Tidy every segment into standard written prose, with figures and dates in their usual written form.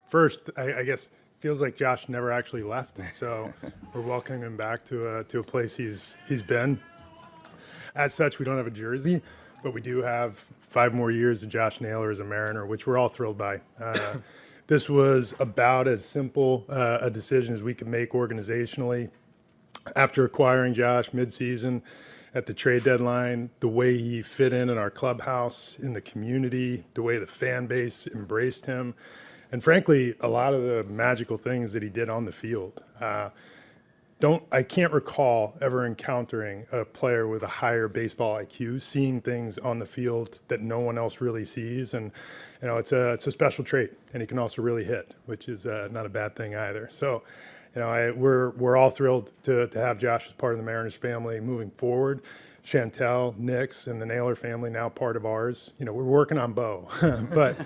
First, I guess feels like Josh never actually left, so we're welcoming him back to a place he's been. As such, we don't have a jersey, but we do have 5 more years of Josh Naylor as a Mariner, which we're all thrilled by. This was about as simple a decision as we could make organizationally. After acquiring Josh midseason at the trade deadline, the way he fit in our clubhouse, in the community, the way the fan base embraced him, and frankly, a lot of the magical things that he did on the field. I can't recall ever encountering a player with a higher baseball IQ, seeing things on the field that no one else really sees, and it's a special trait, and he can also really hit, which is not a bad thing either. So, we're all thrilled to have Josh as part of the Mariners family moving forward. Chantel, Nix, and the Naylor family now part of ours. We're working on Bo, but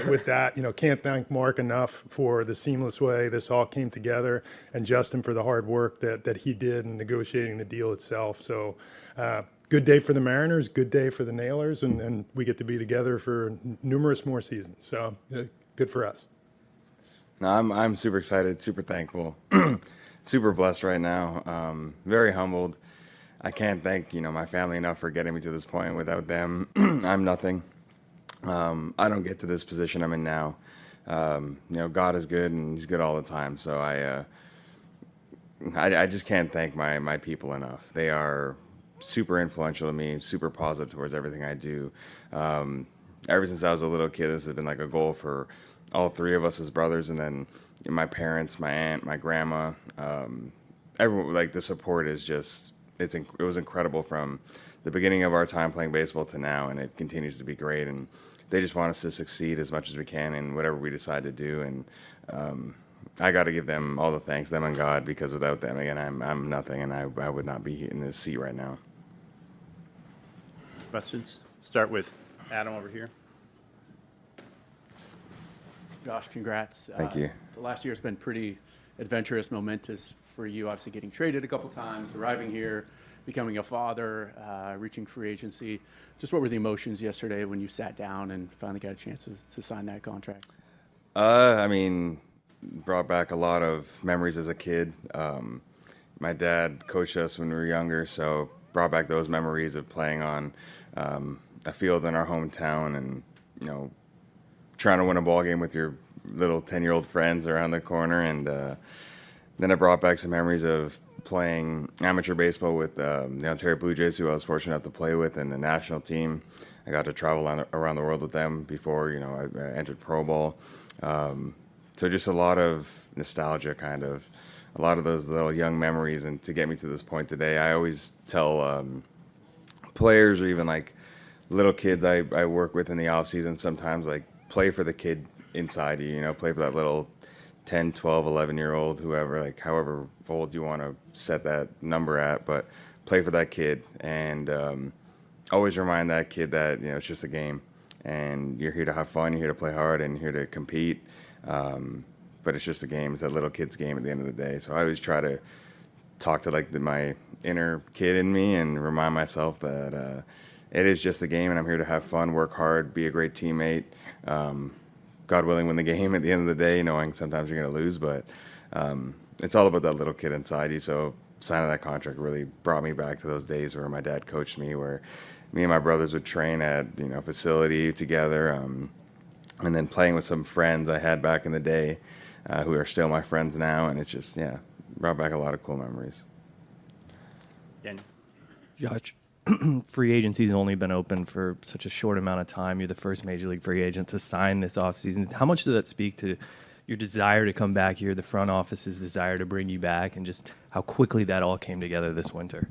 with that, can't thank Mark enough for the seamless way this all came together, and Justin for the hard work that he did in negotiating the deal itself. So, good day for the Mariners, good day for the Naylors, and we get to be together for numerous more seasons. So, good for us. No, I'm super excited, super thankful, super blessed right now. Very humbled. I can't thank my family enough for getting me to this point. Without them, I'm nothing. I don't get to this position I'm in now. God is good, and He's good all the time. So I just can't thank my people enough. They are super influential to me, super positive towards everything I do. Ever since I was a little kid, this has been like a goal for all 3 of us as brothers, and then my parents, my aunt, my grandma. Everyone, like, the support is just. It was incredible from the beginning of our time playing baseball to now, and it continues to be great. And they just want us to succeed as much as we can in whatever we decide to do. And I got to give them all the thanks, them and God, because without them, again, I'm nothing, and I would not be in this seat right now. Questions? Start with Adam over here. Josh, congrats. Thank you. The last year has been pretty adventurous, momentous for you, obviously getting traded a couple times, arriving here, becoming a father, reaching free agency. Just what were the emotions yesterday when you sat down and finally got a chance to sign that contract? Brought back a lot of memories as a kid. My dad coached us when we were younger, so brought back those memories of playing on a field in our hometown, and trying to win a ball game with your little 10-year-old friends around the corner. And then it brought back some memories of playing amateur baseball with the Ontario Blue Jays, who I was fortunate enough to play with, and the national team. I got to travel around the world with them before I entered pro ball. So just a lot of nostalgia, kind of a lot of those little young memories. And to get me to this point today, I always tell players, or even like little kids I work with in the off season, sometimes, like, play for the kid inside you, play for that little 10, 12, 11-year-old, whoever, like, however old you want to set that number at, but play for that kid. And always remind that kid that, it's just a game, and you're here to have fun, you're here to play hard, and you're here to compete. But it's just a game. It's that little kid's game at the end of the day. So I always try to talk to my inner kid in me and remind myself that it is just a game, and I'm here to have fun, work hard, be a great teammate. God willing, win the game at the end of the day, knowing sometimes you're going to lose. But it's all about that little kid inside you. So signing that contract really brought me back to those days where my dad coached me, where me and my brothers would train at facility together, and then playing with some friends I had back in the day, who are still my friends now. And it's just, brought back a lot of cool memories. Again, Josh, free agency's only been open for such a short amount of time. You're the first major league free agent to sign this offseason. How much does that speak to your desire to come back here, the front office's desire to bring you back, and just how quickly that all came together this winter?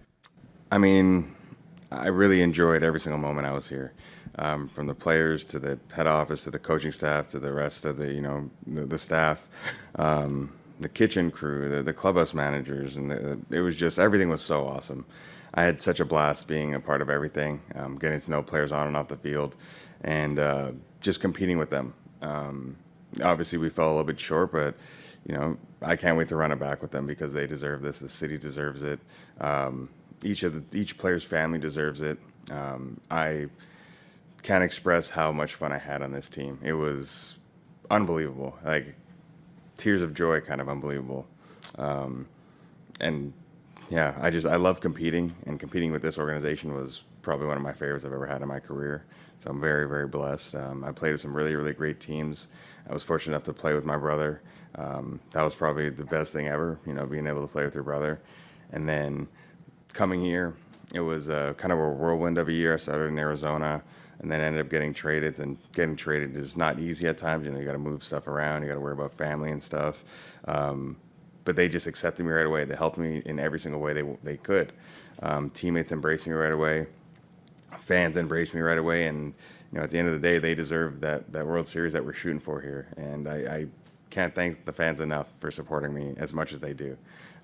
I really enjoyed every single moment I was here, from the players to the head office to the coaching staff to the rest of the staff, the kitchen crew, the clubhouse managers, and it was just, everything was so awesome. I had such a blast being a part of everything, getting to know players on and off the field, and just competing with them. Obviously, we fell a little bit short, but I can't wait to run it back with them, because they deserve this. The city deserves it. Each player's family deserves it. I can't express how much fun I had on this team. It was unbelievable, like tears of joy, kind of unbelievable. And yeah, I love competing, and competing with this organization was probably one of my favorites I've ever had in my career. So I'm very, very blessed. I played with some really, really great teams. I was fortunate enough to play with my brother. That was probably the best thing ever, being able to play with your brother. And then coming here, it was kind of a whirlwind of a year. I started in Arizona and then ended up getting traded. And getting traded is not easy at times. You got to move stuff around. You got to worry about family and stuff. But they just accepted me right away. They helped me in every single way they could. Teammates embraced me right away. Fans embraced me right away. And at the end of the day, they deserve that World Series that we're shooting for here. And I can't thank the fans enough for supporting me as much as they do.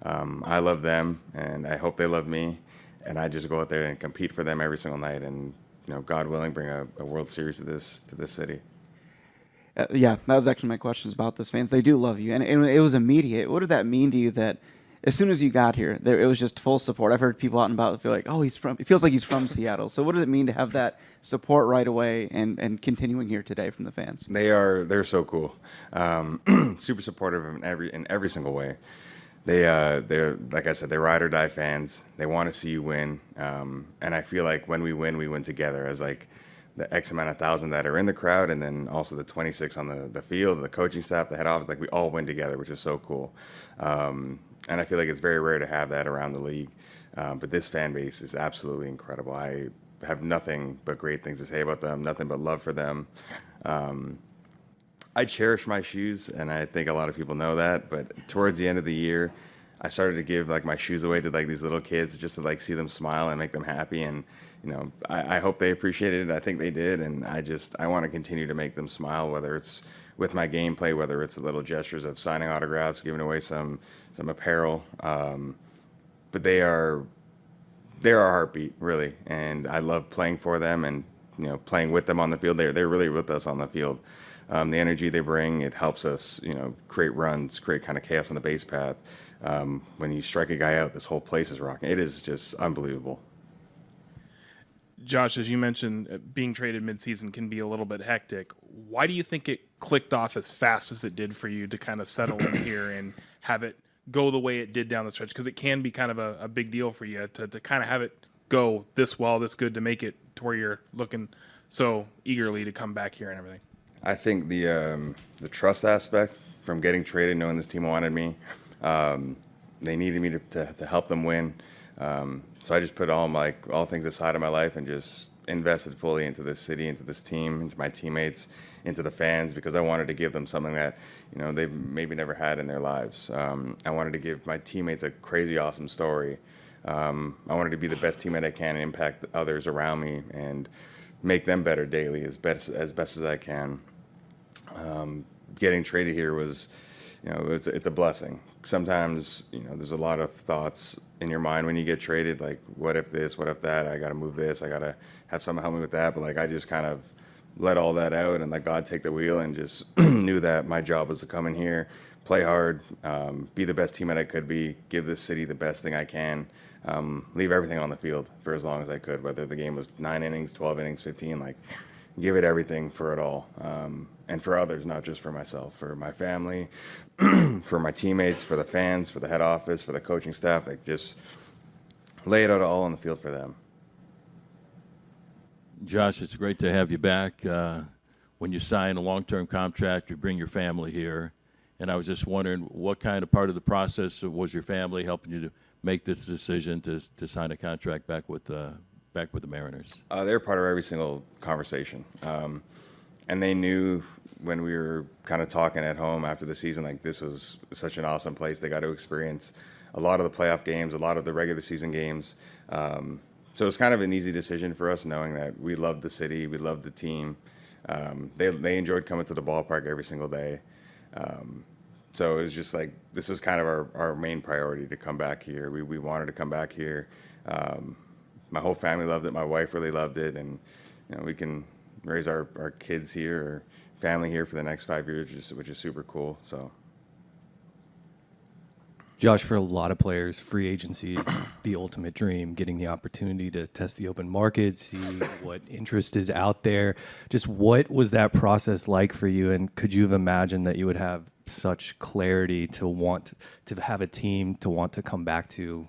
I love them, and I hope they love me. And I just go out there and compete for them every single night. And God willing, bring a World Series to this city. Yeah, that was actually my questions about this fans. They do love you, and it was immediate. What did that mean to you that as soon as you got here, it was just full support? I've heard people out and about feel like, oh, it feels like he's from Seattle. So what does it mean to have that support right away and continuing here today from the fans? They're so cool. Super supportive in every single way. They're like I said, they're ride or die fans. They want to see you win, and I feel like when we win together. As like the X amount of thousand that are in the crowd, and then also the 26 on the field, the coaching staff, the head office, like we all win together, which is so cool. And I feel like it's very rare to have that around the league. But this fan base is absolutely incredible. I have nothing but great things to say about them, nothing but love for them. I cherish my shoes, and I think a lot of people know that. But towards the end of the year, I started to give like my shoes away to like these little kids just to like see them smile and make them happy. And I hope they appreciated it. I think they did, and I want to continue to make them smile, whether it's with my gameplay, whether it's little gestures of signing autographs, giving away some apparel. But they are our heartbeat, really, and I love playing for them and playing with them on the field. They're really with us on the field. The energy they bring, it helps us, create runs, create kind of chaos on the base path. When you strike a guy out, this whole place is rocking. It is just unbelievable. Josh, as you mentioned, being traded midseason can be a little bit hectic. Why do you think it clicked off as fast as it did for you to kind of settle in here and have it go the way it did down the stretch? Because it can be kind of a big deal for you to kind of have it go this well, this good, to make it to where you're looking so eagerly to come back here and everything. I think the trust aspect from getting traded, knowing this team wanted me, they needed me to help them win. So I just put all things aside in my life and just invested fully into this city, into this team, into my teammates, into the fans, because I wanted to give them something that they've maybe never had in their lives. I wanted to give my teammates a crazy awesome story. I wanted to be the best teammate I can and impact others around me and make them better daily as best as I can. Getting traded here was, it's a blessing. Sometimes, there's a lot of thoughts in your mind when you get traded, like, what if this, what if that, I got to move this, I got to have someone help me with that. But like, I just kind of let all that out and let God take the wheel, and just knew that my job was to come in here, play hard, be the best teammate I could be, give this city the best thing I can, leave everything on the field for as long as I could, whether the game was 9 innings, 12 innings, 15, like, give it everything for it all. And for others, not just for myself, for my family, for my teammates, for the fans, for the head office, for the coaching staff, like, just lay it out all on the field for them. Josh, it's great to have you back. When you sign a long-term contract, you bring your family here. And I was just wondering, what kind of part of the process was your family helping you to make this decision to sign a contract back with the Mariners? They're part of every single conversation. And they knew when we were kind of talking at home after the season, like, this was such an awesome place. They got to experience a lot of the playoff games, a lot of the regular season games. So it's kind of an easy decision for us, knowing that we loved the city, we loved the team. They enjoyed coming to the ballpark every single day. So it was just like, this was kind of our main priority, to come back here. We wanted to come back here. My whole family loved it. My wife really loved it. And, we can raise our kids here, or family here, for the next 5 years, which is super cool. So, Josh, for a lot of players, free agency is the ultimate dream, getting the opportunity to test the open market, see what interest is out there. Just what was that process like for you? And could you have imagined that you would have such clarity to want to have a team to want to come back to,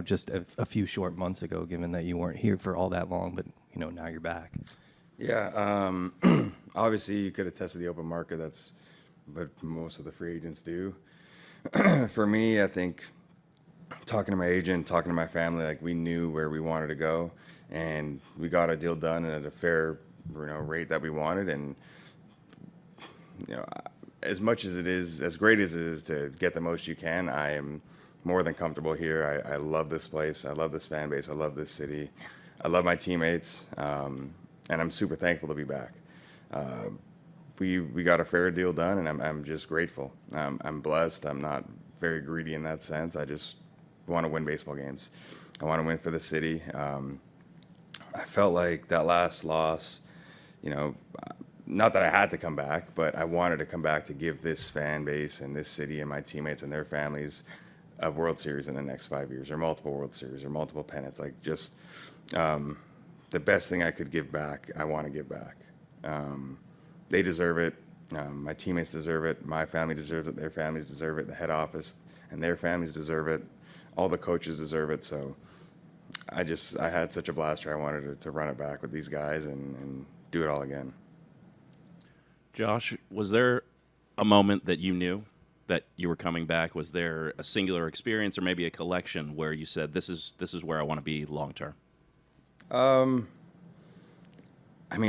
just a few short months ago, given that you weren't here for all that long, but, now you're back? Yeah, obviously you could have tested the open market. That's what most of the free agents do. For me, I think talking to my agent, talking to my family, like we knew where we wanted to go, and we got a deal done at a fair, rate that we wanted. And as much as it is, as great as it is to get the most you can, I am more than comfortable here. I love this place. I love this fan base. I love this city. I love my teammates, and I'm super thankful to be back. We got a fair deal done, and I'm just grateful. I'm blessed. I'm not very greedy in that sense. I just want to win baseball games. I want to win for the city. I felt like that last loss, not that I had to come back, but I wanted to come back to give this fan base and this city and my teammates and their families a World Series in the next 5 years, or multiple World Series, or multiple pennants. Like just the best thing I could give back, I want to give back. They deserve it. My teammates deserve it. My family deserves it. Their families deserve it. The head office and their families deserve it. All the coaches deserve it. So I had such a blast here. I wanted to run it back with these guys and do it all again. Josh, was there a moment that you knew that you were coming back? Was there a singular experience or maybe a collection where you said, this is where I want to be long term?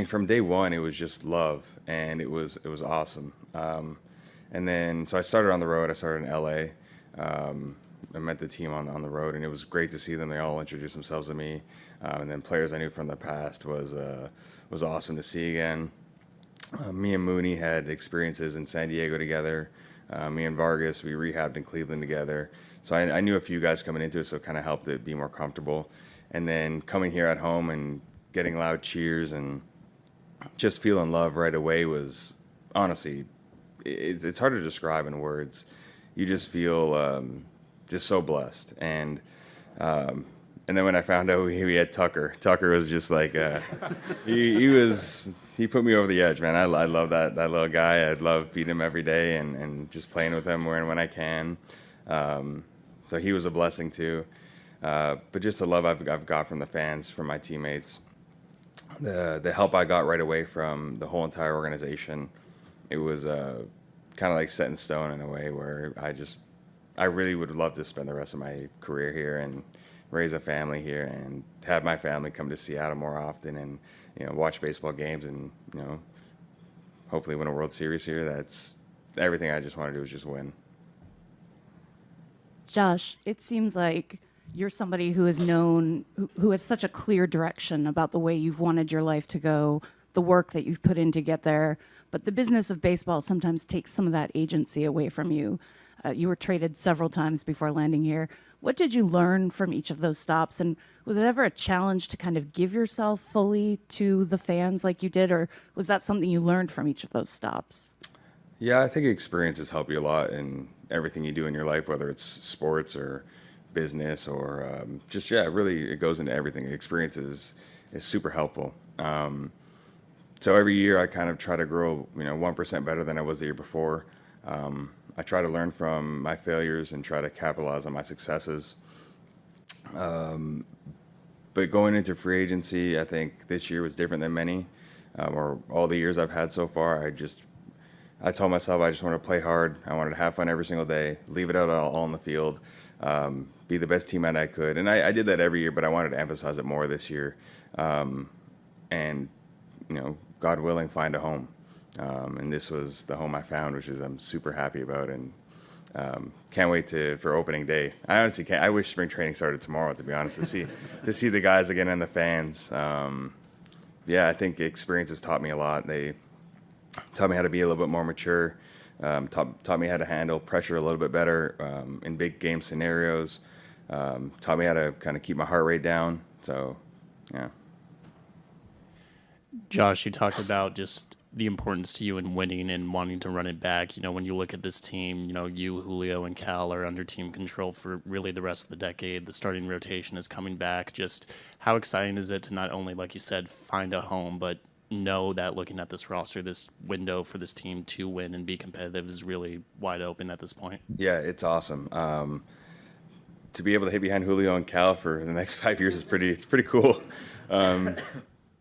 From day one, it was just love, and it was awesome. And then, so I started on the road. I started in LA. I met the team on the road, and it was great to see them. They all introduced themselves to me. And then players I knew from the past was awesome to see again. Me and Mooney had experiences in San Diego together. Me and Vargas, we rehabbed in Cleveland together. So I knew a few guys coming into it, so it kind of helped it be more comfortable. And then coming here at home and getting loud cheers and just feeling love right away was, honestly, it's hard to describe in words. You just feel just so blessed. And then when I found out we had Tucker was just like, he put me over the edge, man. I love that little guy. I love feeding him every day and just playing with him when I can. So he was a blessing too. But just the love I've got from the fans, from my teammates, the help I got right away from the whole entire organization, it was kind of like set in stone in a way where I really would love to spend the rest of my career here and raise a family here and have my family come to Seattle more often and watch baseball games and hopefully win a World Series here. That's everything I just want to do is just win. Josh, it seems like you're somebody who is known, who has such a clear direction about the way you've wanted your life to go, the work that you've put in to get there. But the business of baseball sometimes takes some of that agency away from you. You were traded several times before landing here. What did you learn from each of those stops? And was it ever a challenge to kind of give yourself fully to the fans like you did? Or was that something you learned from each of those stops? Yeah, I think experiences help you a lot in everything you do in your life, whether it's sports or business or really it goes into everything. Experiences is super helpful. So every year I kind of try to grow, 1% better than I was the year before. I try to learn from my failures and try to capitalize on my successes. But going into free agency, I think this year was different than many, or all the years I've had so far. I told myself I just wanted to play hard. I wanted to have fun every single day, leave it out all on the field, be the best teammate I could. And I did that every year, but I wanted to emphasize it more this year. And, God willing, find a home. And this was the home I found, which I'm super happy about, and can't wait for opening day. I honestly can't. I wish spring training started tomorrow, to be honest, to see the guys again and the fans. I think experience has taught me a lot. They taught me how to be a little bit more mature. Taught me how to handle pressure a little bit better in big game scenarios. Taught me how to kind of keep my heart rate down. So, yeah. Josh, you talked about just the importance to you in winning and wanting to run it back? You know, when you look at this team, you know, you, Julio, and Cal are under team control for really the rest of the decade. The starting rotation is coming back. Just how exciting is it to not only, like you said, find a home, but know that looking at this roster, this window for this team to win and be competitive is really wide open at this point? Yeah, it's awesome. To be able to hit behind Julio and Cal for the next 5 years is pretty cool.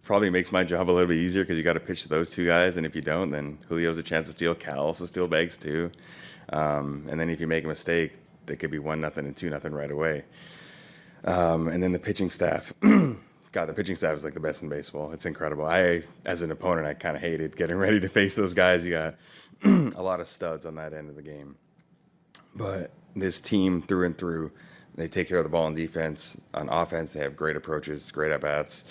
Probably makes my job a little bit easier because you got to pitch to those two guys, and if you don't, then Julio has a chance to steal. Cal also steal bags too, and then if you make a mistake, they could be 1-0 and 2-0 right away. And then the pitching staff. God, the pitching staff is like the best in baseball. It's incredible. As an opponent, I kind of hated getting ready to face those guys. You got a lot of studs on that end of the game, but this team through and through. They take care of the ball on defense. On offense, they have great approaches, great at-bats.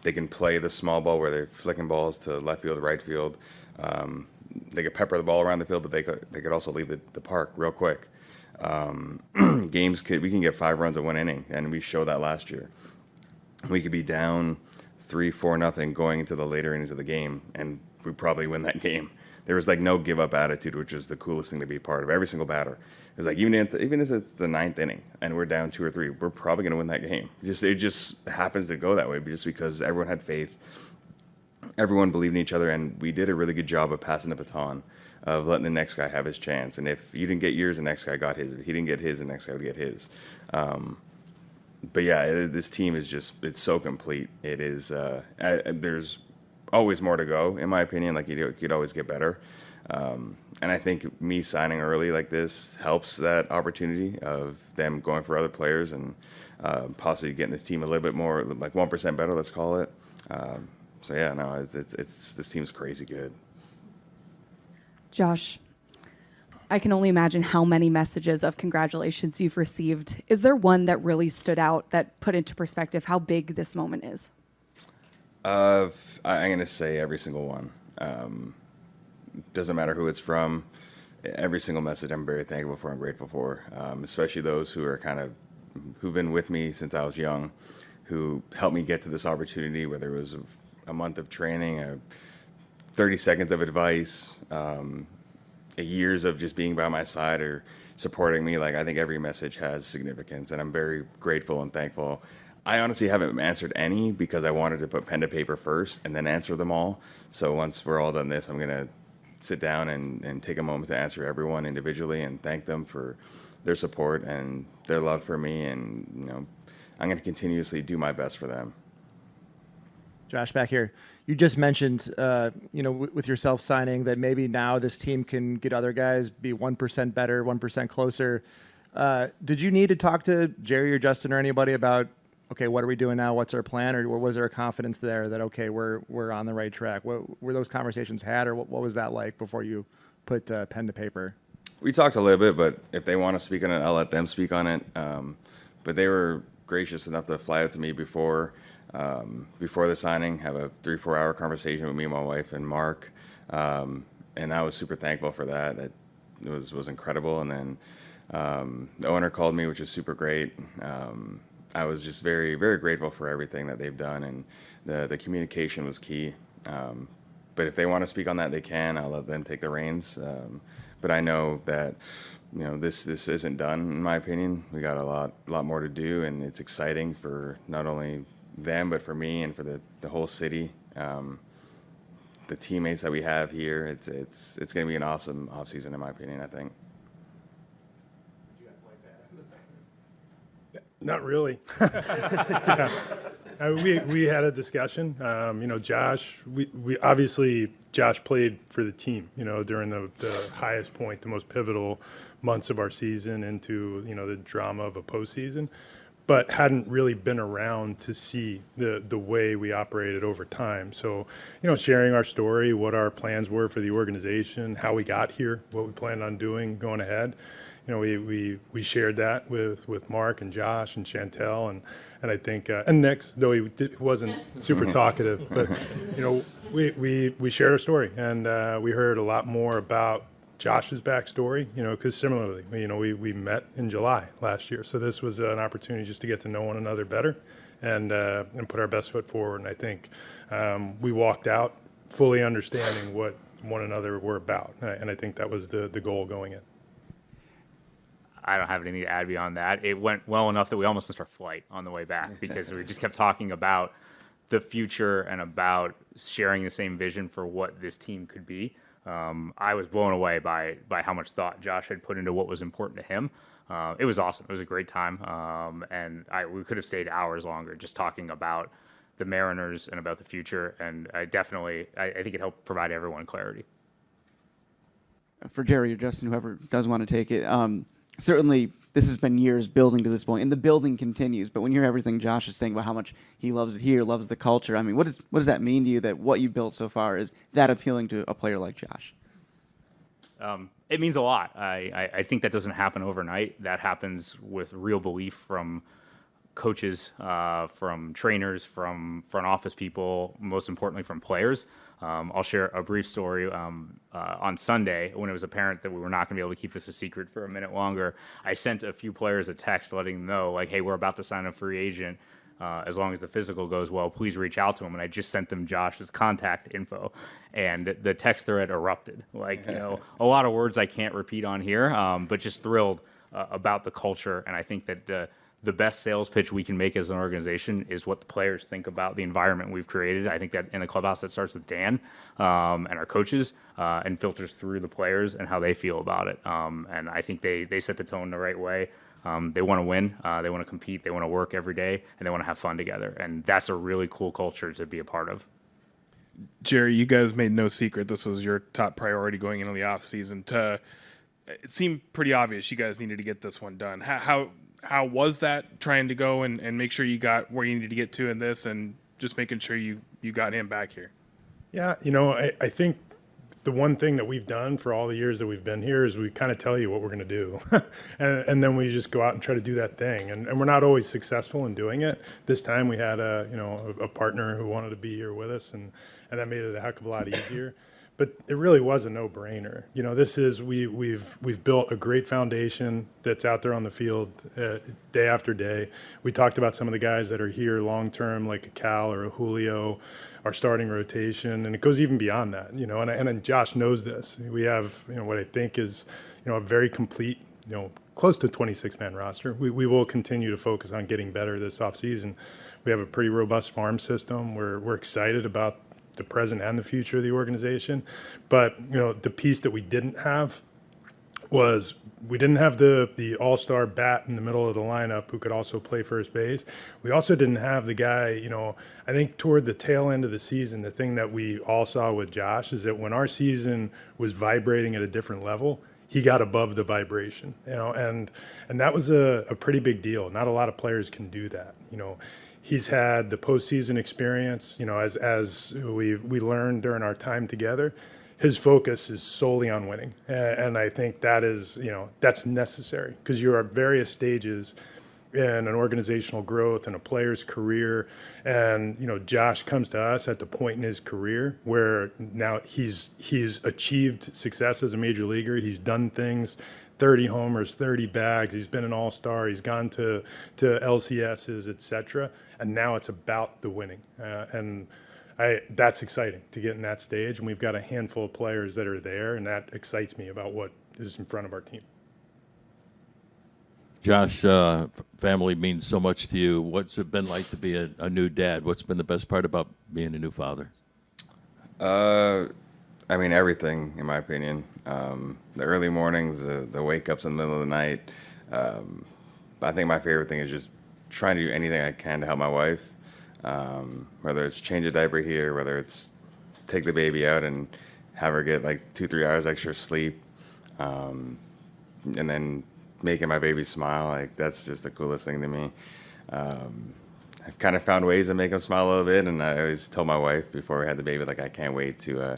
They can play the small ball where they're flicking balls to left field, right field. They could pepper the ball around the field, but they could also leave the park real quick. We can get 5 runs in 1 inning, and we showed that last year. We could be down 3-4-0 going into the later innings of the game, and we probably win that game. There was like no give up attitude, which is the coolest thing to be part of. Every single batter. It was like even if it's the 9th inning and we're down 2 or 3, we're probably going to win that game. It just happens to go that way, just because everyone had faith, everyone believed in each other, and we did a really good job of passing the baton, of letting the next guy have his chance. And if you didn't get yours, the next guy got his. If he didn't get his, the next guy would get his. But yeah, this team is it's so complete. It is. There's always more to go, in my opinion. Like you could always get better. And I think me signing early like this helps that opportunity of them going for other players and possibly getting this team a little bit more, like 1% better, let's call it. So yeah, no, it's this team's crazy good. Josh, I can only imagine how many messages of congratulations you've received. Is there one that really stood out that put into perspective how big this moment is? I'm going to say every single one. Doesn't matter who it's from. Every single message I'm very thankful for and grateful for, especially those who've been with me since I was young, who helped me get to this opportunity, whether it was a month of training, 30 seconds of advice, years of just being by my side or supporting me. Like, I think every message has significance, and I'm very grateful and thankful. I honestly haven't answered any because I wanted to put pen to paper first and then answer them all. So once we're all done this, I'm going to sit down and take a moment to answer everyone individually and thank them for their support and their love for me. And, I'm going to continuously do my best for them. Josh, back here, you just mentioned, with yourself signing that maybe now this team can get other guys be 1% better, 1% closer. Did you need to talk to Jerry or Justin or anybody about, okay, what are we doing now? What's our plan? Or was there a confidence there that, okay, we're on the right track? What were those conversations had, or what was that like before you put pen to paper? We talked a little bit, but if they want to speak on it, I'll let them speak on it. But they were gracious enough to fly out to me before the signing, have a 3-4 hour conversation with me and my wife and Mark. And I was super thankful for that. It was incredible. And then the owner called me, which was super great. I was just very, very grateful for everything that they've done, and the communication was key. But if they want to speak on that, they can. I'll let them take the reins. But I know that this isn't done, in my opinion. We got a lot more to do, and it's exciting for not only them but for me and for the whole city. The teammates that we have here, it's going to be an awesome offseason, in my opinion, I think. Not really. We had a discussion. Josh. We obviously Josh played for the team. During the highest point, the most pivotal months of our season into the drama of a postseason, but hadn't really been around to see the way we operated over time. So, sharing our story, what our plans were for the organization, how we got here, what we planned on doing going ahead. We shared that with Mark and Josh and Chantel and I think and Nick, though he wasn't super talkative, but we shared our story, and we heard a lot more about Josh's backstory. Because similarly, we met in July last year, so this was an opportunity just to get to know one another better and put our best foot forward. And I think we walked out fully understanding what one another were about. And I think that was the goal going in. I don't have anything to add beyond that. It went well enough that we almost missed our flight on the way back because we just kept talking about the future and about sharing the same vision for what this team could be. I was blown away by how much thought Josh had put into what was important to him. It was awesome. It was a great time. And we could have stayed hours longer just talking about the Mariners and about the future. And I think it helped provide everyone clarity. For Jerry or Justin, whoever does want to take it, certainly this has been years building to this point, and the building continues. But when you hear everything Josh is saying about how much he loves it here, loves the culture, I mean, what does that mean to you that what you built so far is that appealing to a player like Josh? It means a lot. I think that doesn't happen overnight. That happens with real belief from coaches, from trainers, from front office people, most importantly from players. I'll share a brief story. On Sunday, when it was apparent that we were not going to be able to keep this a secret for a minute longer, I sent a few players a text letting them know, like, hey, we're about to sign a free agent. As long as the physical goes well, please reach out to him. And I just sent them Josh's contact info. And the text thread erupted. Like, a lot of words I can't repeat on here, but just thrilled about the culture. And I think that the best sales pitch we can make as an organization is what the players think about the environment we've created. I think that in the clubhouse, that starts with Dan and our coaches and filters through the players and how they feel about it. And I think they set the tone the right way. They want to win, they want to compete, they want to work every day, and they want to have fun together. And that's a really cool culture to be a part of. Jerry, you guys made no secret this was your top priority going into the offseason. It seemed pretty obvious you guys needed to get this one done. How was that, trying to go and make sure you got where you needed to get to in this, and just making sure you got him back here? Yeah, I think the one thing that we've done for all the years that we've been here is we kind of tell you what we're going to do. and then we just go out and try to do that thing. And we're not always successful in doing it. This time we had a partner who wanted to be here with us, and that made it a heck of a lot easier. But it really was a no-brainer. We've built a great foundation that's out there on the field day after day. We talked about some of the guys that are here long-term, like a Cal or a Julio, our starting rotation, and it goes even beyond that. And Josh knows this. We have what I think is a very complete, close to 26-man roster. We will continue to focus on getting better this offseason. We have a pretty robust farm system. We're excited about the present and the future of the organization. But, the piece that we didn't have was we didn't have the all-star bat in the middle of the lineup who could also play first base. We also didn't have the guy, I think toward the tail end of the season, the thing that we all saw with Josh is that when our season was vibrating at a different level, he got above the vibration, and that was a pretty big deal. Not a lot of players can do that, He's had the postseason experience, as we learned during our time together. His focus is solely on winning, and I think that is, that's necessary because you're at various stages in an organizational growth and a player's career, and Josh comes to us at the point in his career where now he's achieved success as a major leaguer. He's done things. 30 homers, 30 bags. He's been an all-star. He's gone to LCSs, etc. And now it's about the winning. And that's exciting to get in that stage. And we've got a handful of players that are there, and that excites me about what is in front of our team. Josh, family means so much to you. What's it been like to be a new dad? What's been the best part about being a new father? Everything, in my opinion. The early mornings, the wake-ups in the middle of the night. I think my favorite thing is just trying to do anything I can to help my wife, whether it's change a diaper here, whether it's take the baby out and have her get like 2-3 hours extra sleep, and then making my baby smile. Like, that's just the coolest thing to me. I've kind of found ways to make him smile a little bit, and I always told my wife before we had the baby, like, I can't wait to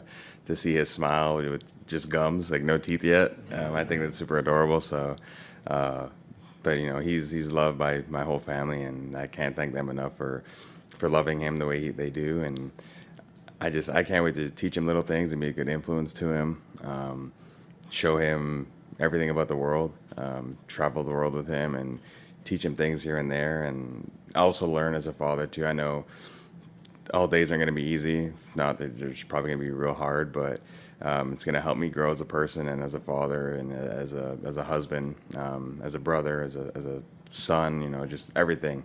see his smile with just gums, like no teeth yet. I think that's super adorable. So, but he's loved by my whole family, and I can't thank them enough for loving him the way they do. And I can't wait to teach him little things and be a good influence to him, show him everything about the world, travel the world with him, and teach him things here and there. And I also learn as a father too. I know all days aren't going to be easy. Not that they're just probably going to be real hard, but it's going to help me grow as a person and as a father and as a husband, as a brother, as a son. You know, just everything.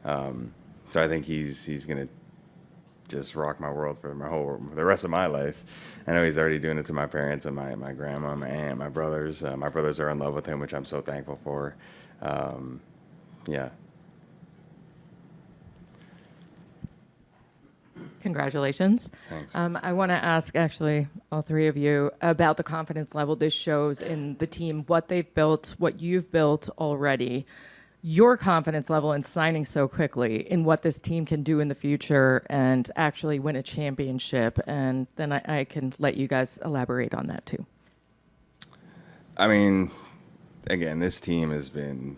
So I think he's going to just rock my world for the rest of my life. I know he's already doing it to my parents and my grandma, my aunt, my brothers. My brothers are in love with him, which I'm so thankful for. Yeah. Congratulations. Thanks. I want to ask, actually, all three of you about the confidence level this shows in the team, what they've built, what you've built already, your confidence level in signing so quickly, in what this team can do in the future and actually win a championship. And then I can let you guys elaborate on that too. I mean, again, this team has been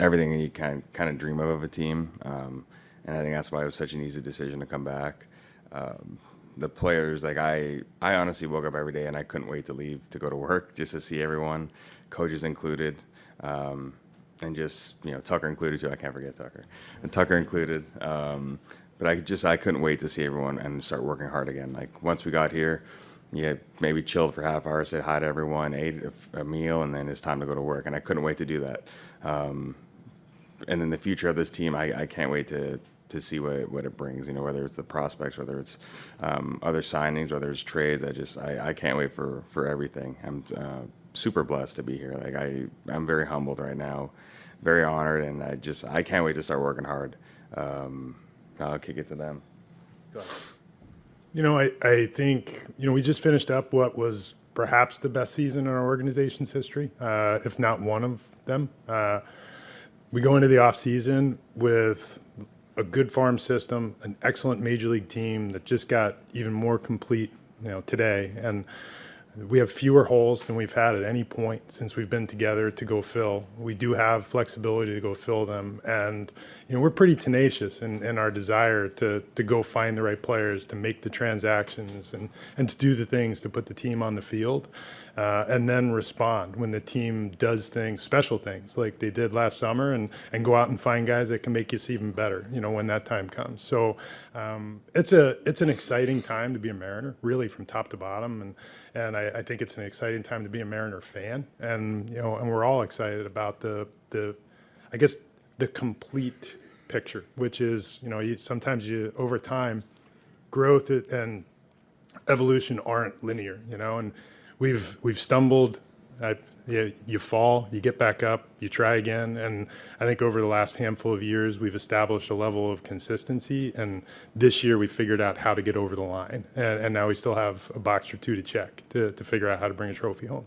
everything you kind of dream of a team. And I think that's why it was such an easy decision to come back. The players, like I honestly woke up every day and I couldn't wait to leave to go to work just to see everyone, coaches included, and just, you know, Tucker included too. I can't forget Tucker, and Tucker included. But I couldn't wait to see everyone and start working hard again. Like once we got here, yeah, maybe chilled for half hour, said hi to everyone, ate a meal, and then it's time to go to work. And I couldn't wait to do that. And then the future of this team, I can't wait to see what it brings, you know, whether it's the prospects, whether it's other signings, whether it's trades. I can't wait for everything. I'm super blessed to be here. Like I'm very humbled right now, very honored, and I can't wait to start working hard. I'll kick it to them. You know, I think, you know, we just finished up what was perhaps the best season in our organization's history, if not one of them. We go into the offseason with a good farm system, an excellent major league team that just got even more complete, you know, today. And we have fewer holes than we've had at any point since we've been together to go fill. We do have flexibility to go fill them. And, you know, we're pretty tenacious in our desire to go find the right players, to make the transactions and to do the things to put the team on the field. And then respond when the team does things, special things like they did last summer, and go out and find guys that can make us even better, you know, when that time comes. So it's an exciting time to be a Mariner, really from top to bottom. And I think it's an exciting time to be a Mariner fan. And, you know, and we're all excited about the complete picture, which is, you know, sometimes over time, growth and evolution aren't linear, you know, and we've stumbled. You fall, you get back up, you try again. And I think over the last handful of years, we've established a level of consistency. And this year we figured out how to get over the line. And now we still have a box or two to check to figure out how to bring a trophy home.